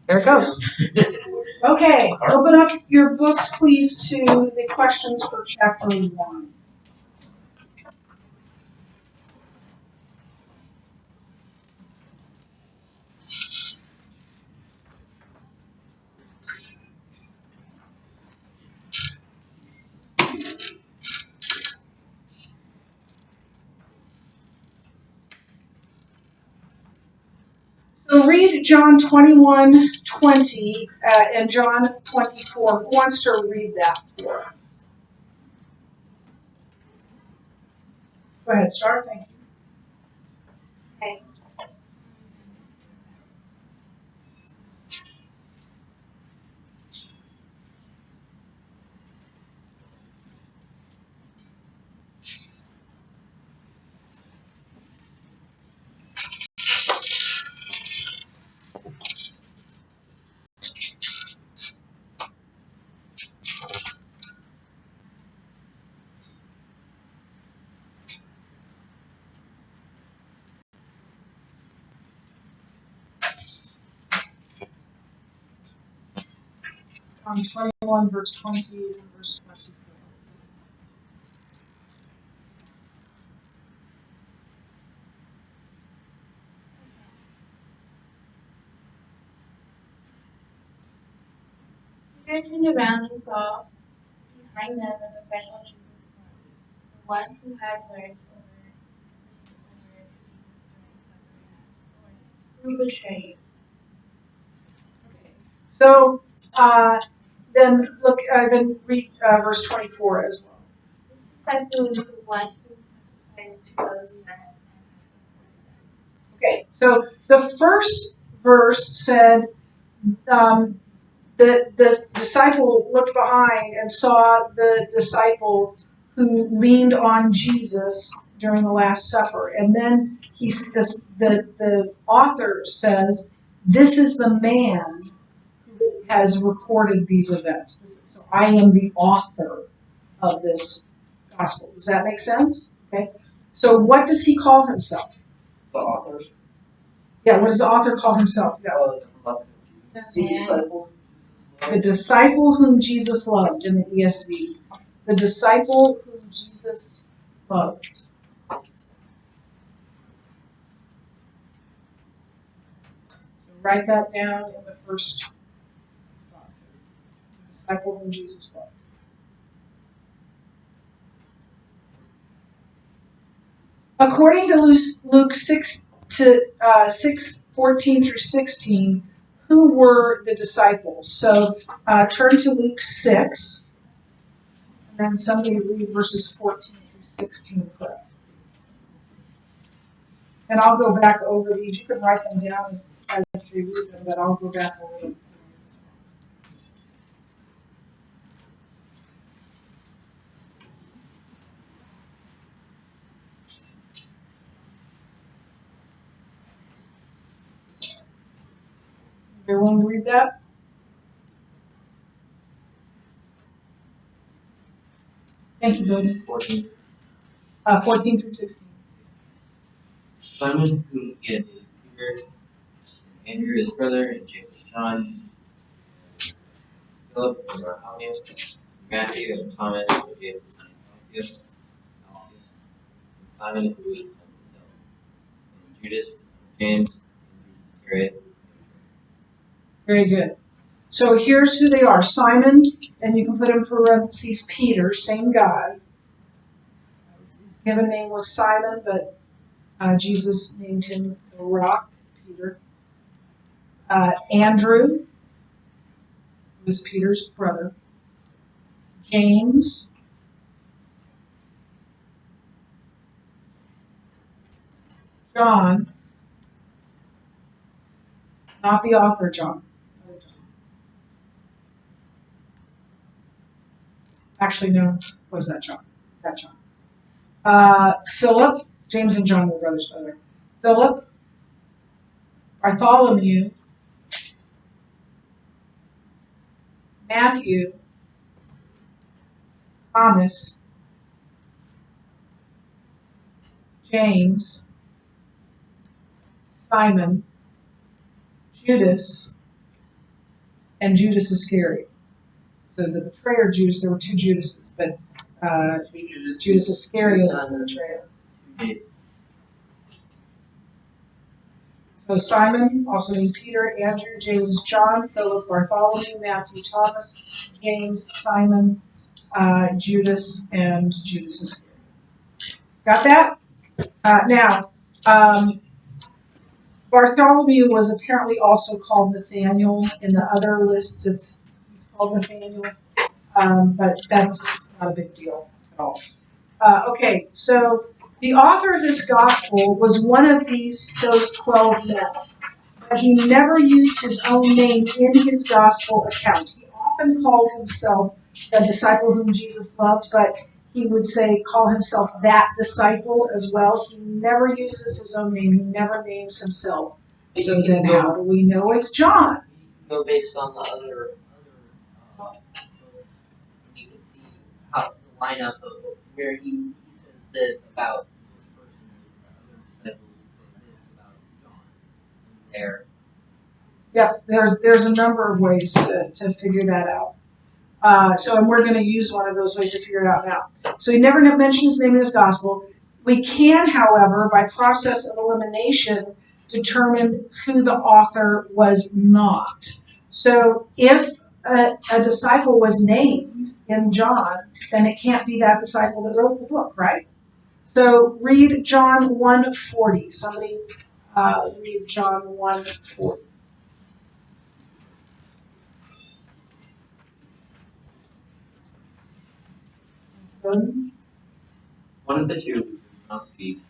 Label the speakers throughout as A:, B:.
A: There it goes. Okay, open up your books, please, to the questions for chapter 1. So read John 21:20 and John 24. Who wants to read that for us? Go ahead, start. Thank you.
B: Okay.
A: John 21, verse 20 and verse 24.
B: Peter turned around and saw behind them the disciple of Jesus, the one who had learned over Jesus during supper and asked, Lord, who betrayed you?
A: Okay. So then read verse 24 as well.
B: This disciple is the one who testifies to those events and
A: Okay, so the first verse said the disciple looked behind and saw the disciple who leaned on Jesus during the Last Supper. And then the author says, this is the man who has recorded these events. So I am the author of this gospel. Does that make sense? Okay. So what does he call himself?
C: The authors.
A: Yeah, what does the author call himself? Yeah.
C: The disciple.
A: The disciple whom Jesus loved in the ESV. The disciple whom Jesus loved. So write that down in the first spot. The disciple whom Jesus loved. According to Luke 6:14 through 16, who were the disciples? So turn to Luke 6, and then somebody read verses 14 through 16 for us. And I'll go back over these. You can write them down as we read them, but I'll go back over them. Everyone read that? Thank you, Billy.
C: 14.
A: 14 through 16.
C: Simon, whom he had named Peter, and Andrew his brother, and James and John, Philip and Bartholomew, Matthew and Thomas, and James the son of Alphaeus, and Simon who was called the Devil, and Judas, James, and Iscariot.
A: Very good. So here's who they are. Simon, and you can put in parentheses Peter, same guy. His given name was Simon, but Jesus named him the Rock, Peter. Andrew, who was Peter's brother. James. John, not the author John. Actually, no, was that John? That John. Philip, James and John were brothers, by the way. Philip, Bartholomew, Matthew, Thomas, James, Simon, Judas, and Judas Iscariot. So the betrayer Judas, there were two Judases, but Judas Iscariot is the betrayer. So Simon, also named Peter, Andrew, James, John, Philip, Bartholomew, Matthew, Thomas, James, Simon, Judas, and Judas Iscariot. Got that? Now, Bartholomew was apparently also called Nathaniel. In the other lists, he's called Nathaniel, but that's not a big deal at all. Okay, so the author of this gospel was one of those 12 men. But he never used his own name in his gospel account. He often called himself the disciple whom Jesus loved, but he would call himself that disciple as well. He never uses his own name. He never names himself. So then how do we know it's John?
D: Go based on the other you can see how the lineup of where he says this about this person and the other disciples would say this about John there.
A: Yep, there's a number of ways to figure that out. And we're going to use one of those ways to figure it out now. So he never mentions his name in his gospel. We can, however, by process of elimination, determine who the author was not. So if a disciple was named in John, then it can't be that disciple that wrote the book, right? So read John 1:40. Somebody read John 1:40.
C: One of the two who did not speak.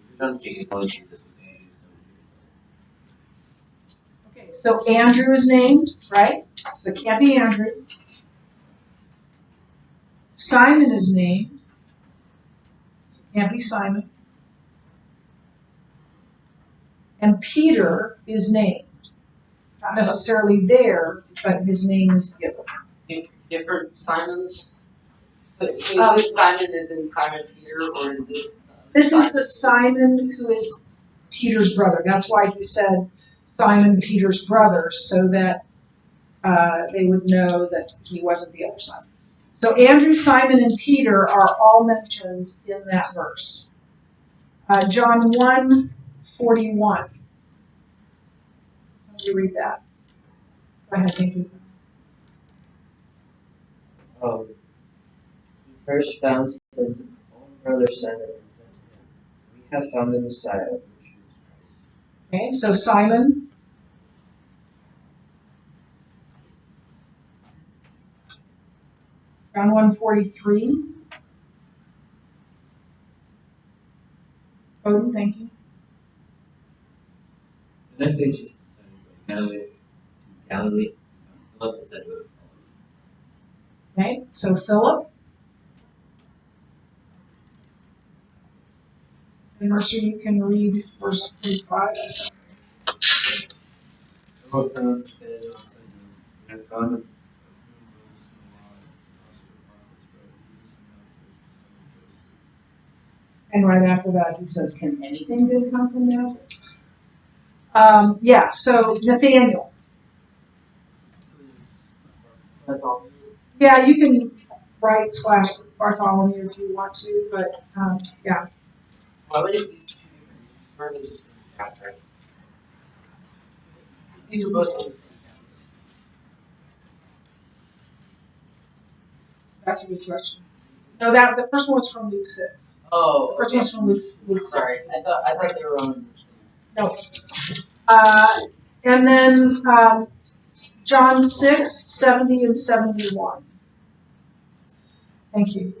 C: Who did not speak and told Jesus was Andrew.
A: Okay, so Andrew is named, right? So it can't be Andrew. Simon is named. So it can't be Simon. And Peter is named. Not necessarily there, but his name is given.
D: Different Simons. So is this Simon is in Simon Peter, or is this?
A: This is the Simon who is Peter's brother. That's why he said Simon Peter's brother, so that they would know that he wasn't the other Simon. So Andrew, Simon, and Peter are all mentioned in that verse. John 1:41. Somebody read that. Go ahead, thank you.
E: He first found his own brother Simon and said to him, "We have found the Messiah, which is Christ."
A: Okay, so Simon. John 1:43. Odin, thank you.
C: The next day Jesus said, Galilee. Philip said to him,
A: Okay, so Philip. And Mercer, you can read verse 45.
C: Philip found the bed and found him.
A: And right after that, he says, "Can anything good come from Nazareth?" So Nathaniel. Yeah, you can write /Bartholomew if you want to, but yeah.
D: Why would it be two different versions of the same chapter? These are both in the same chapter.
A: That's a good question. No, the first one's from Luke 6.
D: Oh,
A: The first one's from Luke 6.
D: sorry. I thought they were on the same.
A: No. And then John 6:70 and 71. Thank you.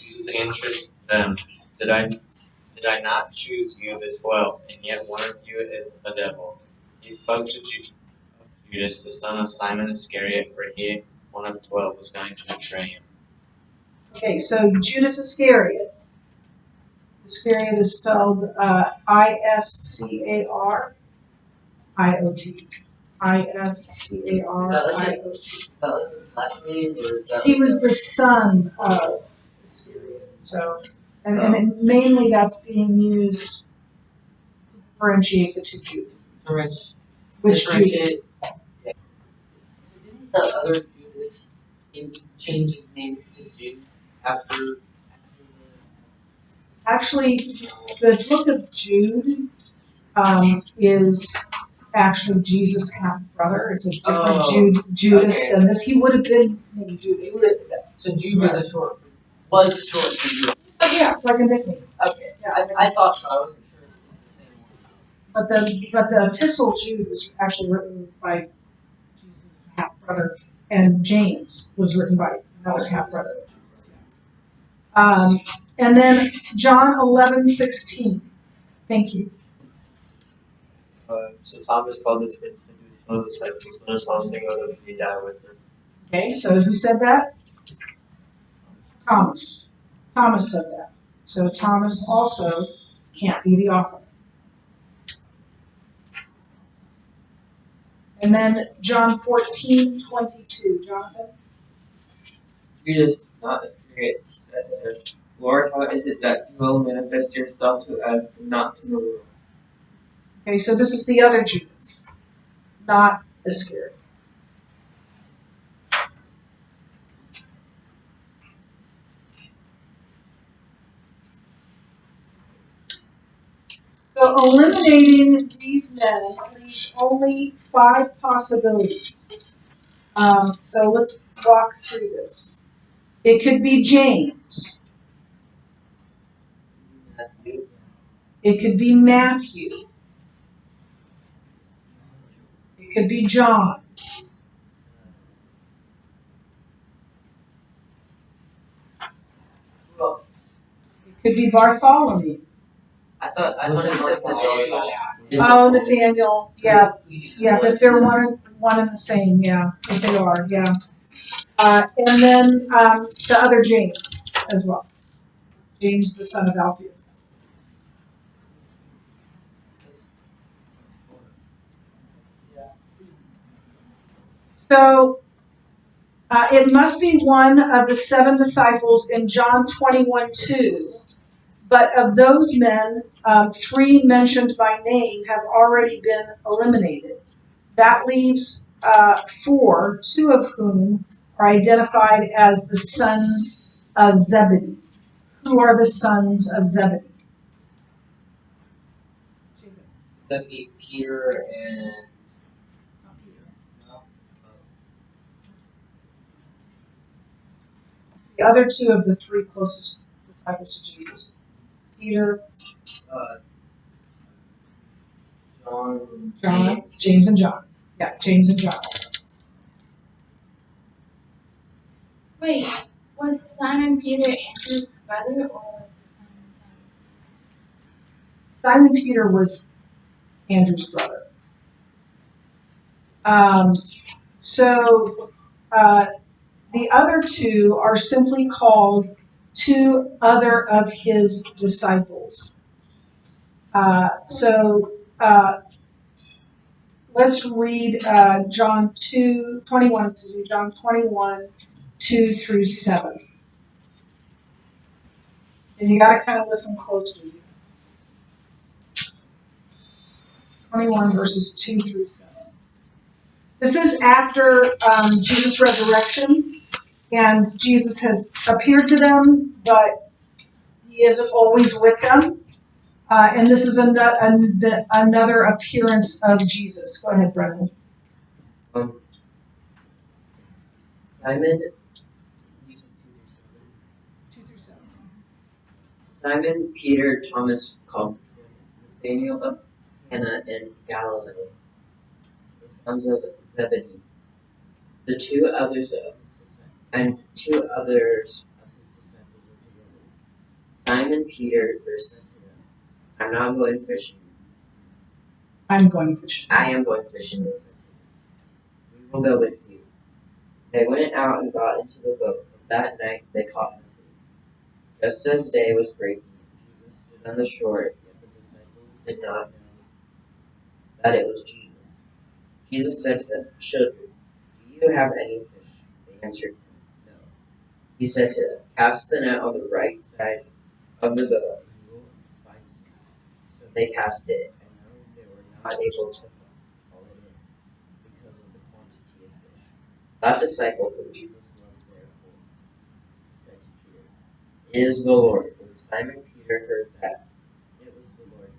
F: Jesus answered them, Did I not choose you the 12, and yet one of you is a devil? He spoke to Judas, the son of Simon Iscariot, for he, one of 12, was going to betray him.
A: Okay, so Judas Iscariot. Iscariot is spelled ISCARIOT. ISCARIOT.
D: Is that like the last name, or is that?
A: He was the son of Iscariot. So, and mainly that's being used to differentiate the two Jews.
D: Correct.
A: Which
D: differentiate.
A: Judas?
D: Yeah. So didn't the other Judas change his name to Jude after the
A: Actually, the book of Jude is actually Jesus' half brother. It's a different
D: Oh,
A: Judas
D: okay.
A: than this. He would have been named Judas.
D: So Jude was short for Jude.
A: Oh, yeah, it's like a nickname.
D: Okay.
A: Yeah.
D: I thought so. I wasn't sure if it was the same one.
A: But the epistle Jude was actually written by Jesus' half brother, and James was written by another half brother. And then John 11:16. Thank you.
F: So Thomas called the twins to do one of the disciples, and his also go to be die with him.
A: Okay, so who said that? Thomas. Thomas said that. So Thomas also can't be the author. And then John 14:22. Jonathan?
E: Judas, not Iscariot, said to him, Lord, how is it that you will manifest yourself to us and not to the world?
A: Okay, so this is the other Judas, not Iscariot. So eliminating these men leaves only 5 possibilities. So let's walk through this. It could be James.
D: Matthew.
A: It could be Matthew. It could be John.
D: Well,
A: It could be Bartholomew.
D: I thought it said Nathaniel.
A: Oh, Nathaniel. Yeah, yeah,
D: But
A: that they're one and the same. Yeah, if they are. Yeah. And then the other James as well. James, the son of Alphaeus. So it must be one of the 7 disciples in John 21:2. But of those men, 3 mentioned by name have already been eliminated. That leaves 4, 2 of whom are identified as the sons of Zebedee. Who are the sons of Zebedee?
D: that'd be Peter and
A: The other 2 of the 3 closest disciples to Jesus. Peter,
D: John,
A: James and John. Yeah, James and John.
B: Wait, was Simon Peter Andrew's brother or was the
A: Simon Peter was Andrew's brother. So the other 2 are simply called 2 other of his disciples. Let's read John 21, John 21, 2 through 7. And you got to kind of listen closely. 21 verses 2 through 7. This is after Jesus' resurrection, and Jesus has appeared to them, but he isn't always with them. And this is another appearance of Jesus. Go ahead, Brendan.
E: Simon,
A: 2 through 7.
E: Simon Peter Thomas called Nathanael of Cana in Galilee, the sons of Zebedee, the 2 others of his disciples, and 2 others of his disciples were together. Simon Peter said to them, I'm not going fishing.
A: I'm going fishing.
E: I am going fishing, they said to him. We will go with you. They went out and got into the boat, but that night they caught nothing. Just as day was breaking, Jesus stood on the shore, yet the disciples did not know that it was Jesus. Jesus said to them, Children, do you have any fish? They answered, No. He said to them, Cast the net on the right side of the boat, and you will find some. So they cast it, and though they were not able to haul it in, That disciple whom Jesus loved therefore said to Peter, "It is the Lord." When Simon Peter heard that it was the Lord, he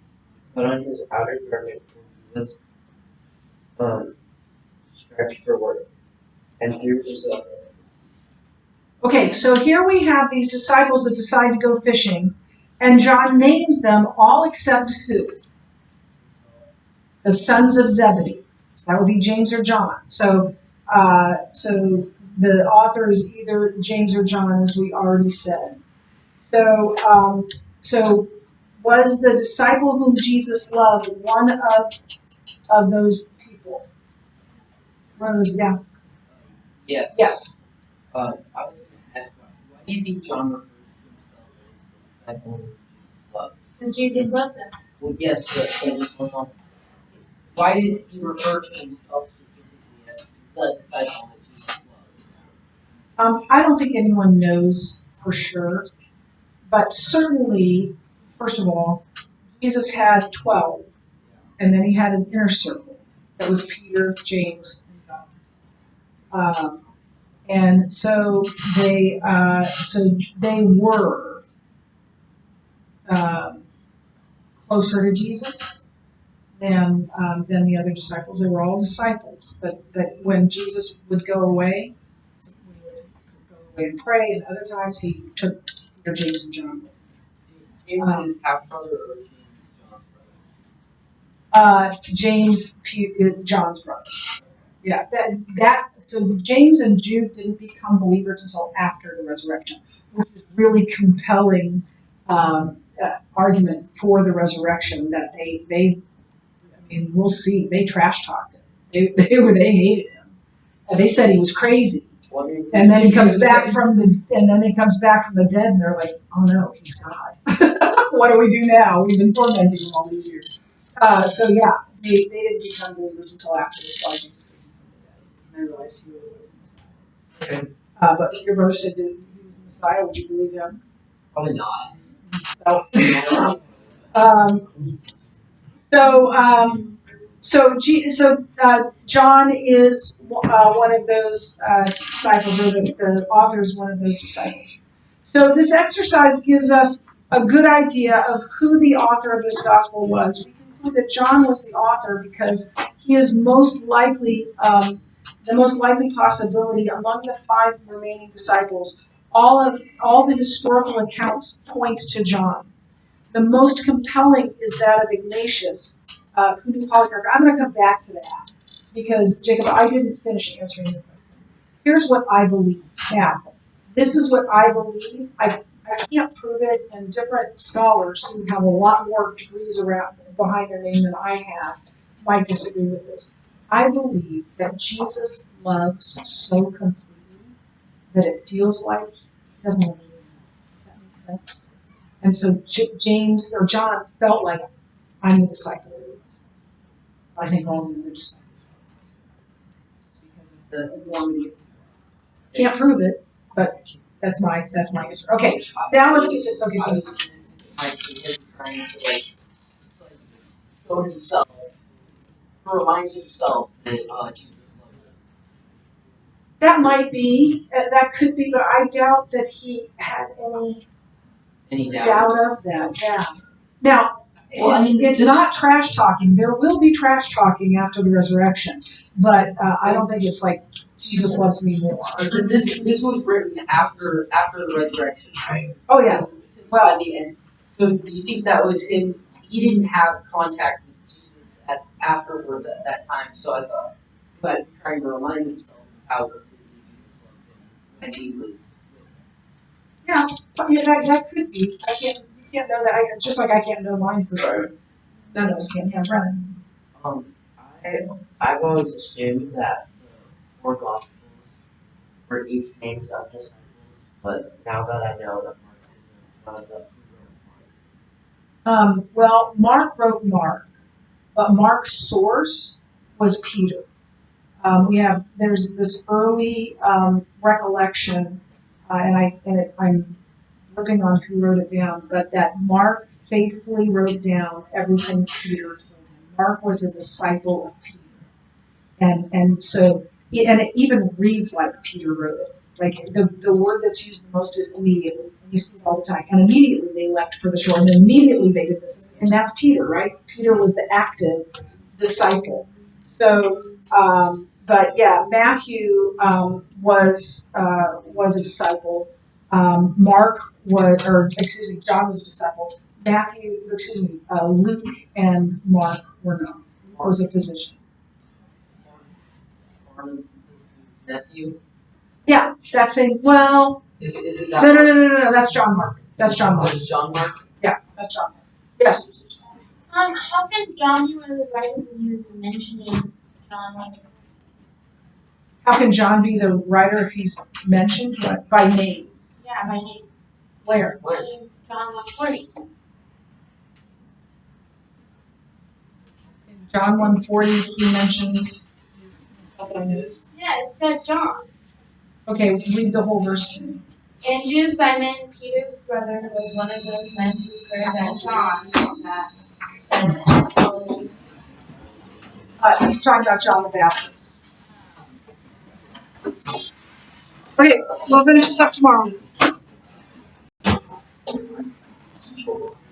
E: put on his outer garment, for he was stretched for work, and threw himself into the sea.
A: Okay, so here we have these disciples that decide to go fishing, and John names them all except who? The sons of Zebedee. So that would be James or John. So the author is either James or John, as we already said. So was the disciple whom Jesus loved one of those people? One of those, yeah.
D: Yeah.
A: Yes.
D: I was going to ask, why do you think John refers to himself as the disciple whom Jesus loved?
B: Because Jesus loved them.
D: Well, yes, but this goes on. Why did he refer to himself specifically as the disciple that Jesus loved?
A: I don't think anyone knows for sure, but certainly, first of all, Jesus had 12, and then he had an inner circle that was Peter, James, and John. And so they were closer to Jesus than the other disciples. They were all disciples, but when Jesus would go away, he would go away and pray, and other times he took Peter, James, and John with him.
D: James is half brother or James John's brother?
A: James, John's brother. Yeah, so James and Jude didn't become believers until after the resurrection, which is really compelling argument for the resurrection that they I mean, we'll see, they trash talked him. They hated him. And they said he was crazy. And then he comes back from the dead, and they're like, "Oh no, he's God. What do we do now? We've been tormenting him all these years." So yeah, they didn't become believers until after the slide was raised from the dead. And they realized he really was the Messiah.
D: Okay.
A: But your brother said that he was the Messiah. Would you believe him?
D: Probably not.
A: No. John is one of those disciples, or the author is one of those disciples. So this exercise gives us a good idea of who the author of this gospel was. We conclude that John was the author because he is most likely the most likely possibility among the 5 remaining disciples. All the historical accounts point to John. The most compelling is that of Ignatius, who knew Polycarp. I'm going to come back to that because, Jacob, I didn't finish answering your question. Here's what I believe. Now, this is what I believe. I can't prove it, and different scholars who have a lot more degrees behind their name than I have might disagree with this. I believe that Jesus loves so completely that it feels like he doesn't love anyone else. Does that make sense? And so James or John felt like, I'm the disciple. I think all the other disciples because of the enormity of his love. Can't prove it, but that's my answer. Okay, now let's get to
D: I was trying to show himself, to remind himself that Jesus loved him.
A: that might be, that could be, but I doubt that he had any doubt of that. Yeah. Now, it's not trash talking. There will be trash talking after the resurrection, but I don't think it's like Jesus loves me more.
D: This was written after the resurrection, right?
A: Oh yeah.
D: Well, at the end. So do you think that was him? He didn't have contact with Jesus afterwards at that time. So I thought, but trying to remind himself of how completely Jesus loved him when he was.
A: Yeah, that could be. You can't know that. Just like I can't know mine for sure. None of us can. Yeah, Brennan.
E: I've always assumed that the 4 Gospels were each names of disciples, but now that I know that Mark isn't one of them,
A: Well, Mark wrote Mark, but Mark's source was Peter. There's this early recollection, and I'm looking on who wrote it down, but that Mark faithfully wrote down everything Peter told him. Mark was a disciple of Peter, and so And it even reads like Peter wrote it. Like the word that's used the most is immediately. And you see it all the time. And immediately they left for the shore, and then immediately they did this. And that's Peter, right? Peter was the active disciple. So, but yeah, Matthew was a disciple. Mark was, or excuse me, John was a disciple. Luke and Mark were not. Mark was a physician.
D: Barnabas' nephew.
A: Yeah, that's a, well,
D: Is it
A: no,
D: that?
A: no, that's John Mark. That's John Mark.
D: There's John Mark.
A: Yeah, that's John Mark. Yes.
B: How can John be one of the writers when he was mentioning John?
A: How can John be the writer if he's mentioned by name?
B: Yeah, by name.
A: Where?
D: When?
B: John 140.
A: In John 140, he mentions.
B: Yeah, it says John.
A: Okay, read the whole verse.
B: And Judas, Simon Peter's brother, was one of those men who heard that John said,
A: He's talking about John the Baptist. Okay, we'll finish this up tomorrow.